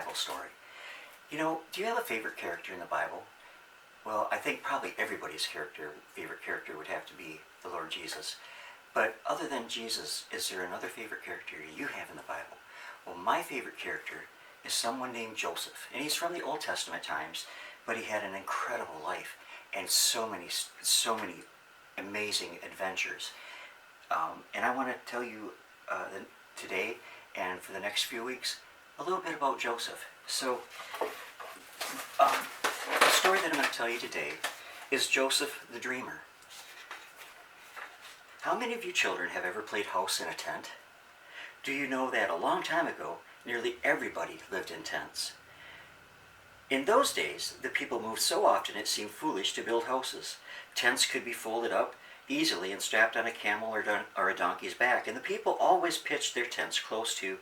Bible story. You know, do you have a favorite character in the Bible? Well, I think probably everybody's favorite character would have to be the Lord Jesus. But other than Jesus, is there another favorite character you have in the Bible? Well, my favorite character is someone named Joseph. And he's from the Old Testament times, but he had an incredible life and so many amazing adventures. And I want to tell you today and for the next few weeks a little bit about Joseph. So the story that I'm going to tell you today is Joseph the Dreamer. How many of you children have ever played house in a tent? Do you know that a long time ago, nearly everybody lived in tents? In those days, the people moved so often it seemed foolish to build houses. Tents could be folded up easily and strapped on a camel or a donkey's back, and the people always pitched their tents close to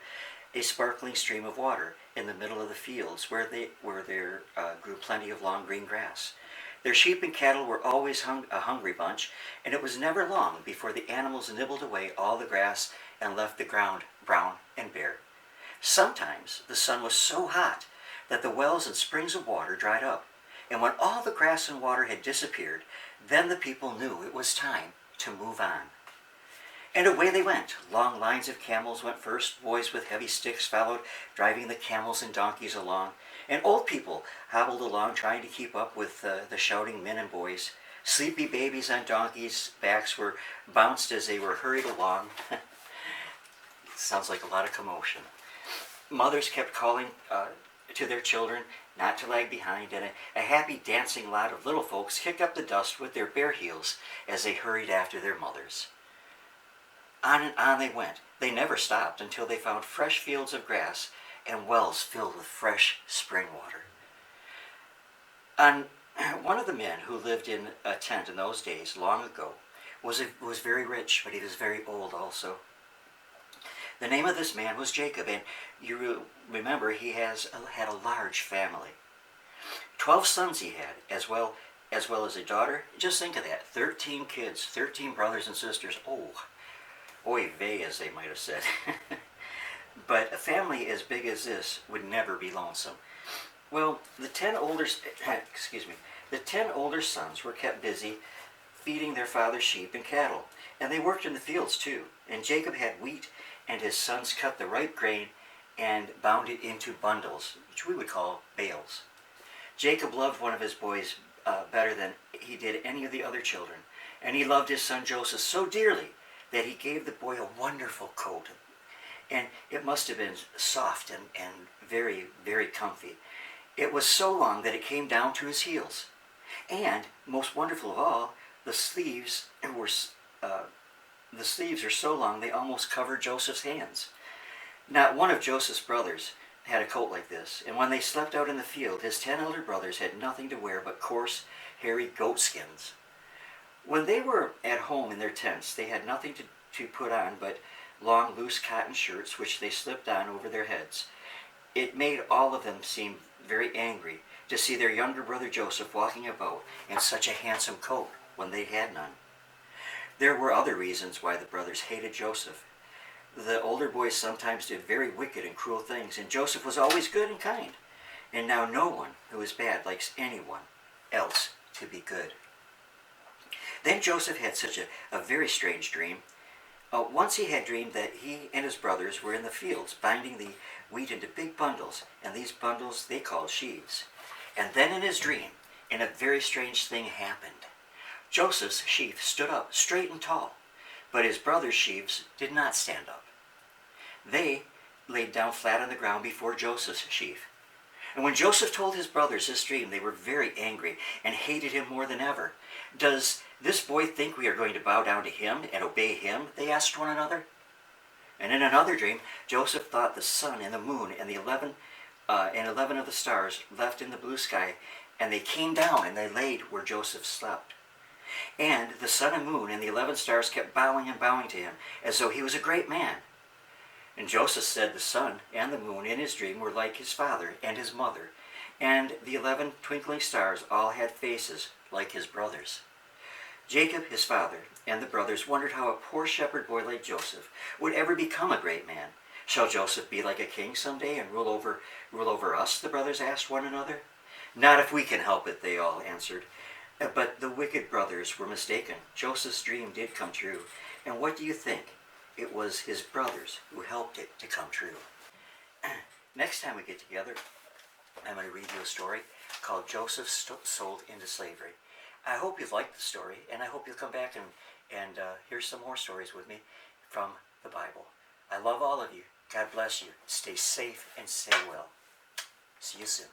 a sparkling stream of water in the middle of the fields where there grew plenty of long green grass. Their sheep and cattle were always a hungry bunch, and it was never long before the animals nibbled away all the grass and left the ground brown and bare. Sometimes the sun was so hot that the wells and springs of water dried up, and when all the grass and water had disappeared, then the people knew it was time to move on. And away they went. Long lines of camels went first. Boys with heavy sticks followed, driving the camels and donkeys along. And old people hobbled along, trying to keep up with the shouting men and boys. Sleepy babies on donkeys' backs were bounced as they were hurried along. Sounds like a lot of commotion. Mothers kept calling to their children not to lag behind, and a happy dancing lot of little folks kicked up the dust with their bare heels as they hurried after their mothers. On and on they went. They never stopped until they found fresh fields of grass and wells filled with fresh spring water. One of the men who lived in a tent in those days, long ago, was very rich, but he was very old also. The name of this man was Jacob, and you remember he had a large family. 12 sons he had, as well as a daughter. Just think of that, 13 kids, 13 brothers and sisters. Oh, oy vey, as they might have said. But a family as big as this would never be lonesome. Well, the 10 older sons were kept busy feeding their father's sheep and cattle, and they worked in the fields too. And Jacob had wheat, and his sons cut the ripe grain and bound it into bundles, which we would call bales. Jacob loved one of his boys better than he did any of the other children, and he loved his son Joseph so dearly that he gave the boy a wonderful coat, and it must have been soft and very, very comfy. It was so long that it came down to his heels, and most wonderful of all, the sleeves are so long they almost covered Joseph's hands. Not one of Joseph's brothers had a coat like this, and when they slept out in the field, his 10 elder brothers had nothing to wear but coarse, hairy goat skins. When they were at home in their tents, they had nothing to put on but long, loose cotton shirts, which they slipped on over their heads. It made all of them seem very angry to see their younger brother Joseph walking about in such a handsome coat when they had none. There were other reasons why the brothers hated Joseph. The older boys sometimes did very wicked and cruel things, and Joseph was always good and kind. And now no one who is bad likes anyone else to be good. Then Joseph had such a very strange dream. Once he had dreamed that he and his brothers were in the fields binding the wheat into big bundles, and these bundles they called sheaves. And then in his dream, a very strange thing happened. Joseph's sheaf stood up straight and tall, but his brothers' sheaves did not stand up. They laid down flat on the ground before Joseph's sheaf. And when Joseph told his brothers his dream, they were very angry and hated him more than ever. "Does this boy think we are going to bow down to him and obey him?" they asked one another. And in another dream, Joseph thought the sun and the moon and 11 of the stars left in the blue sky, and they came down and they laid where Joseph slept. And the sun and moon and the 11 stars kept bowing and bowing to him, as though he was a great man. And Joseph said the sun and the moon in his dream were like his father and his mother, and the 11 twinkling stars all had faces like his brothers. Jacob, his father, and the brothers wondered how a poor shepherd boy like Joseph would ever become a great man. Shall Joseph be like a king someday and rule over us? The brothers asked one another. Not if we can help it, they all answered. But the wicked brothers were mistaken. Joseph's dream did come true. And what do you think? It was his brothers who helped it to come true. Next time we get together, I'm going to read you a story called Joseph Sold into Slavery. I hope you've liked the story, and I hope you'll come back and hear some more stories with me from the Bible. I love all of you. God bless you. Stay safe and stay well. See you soon.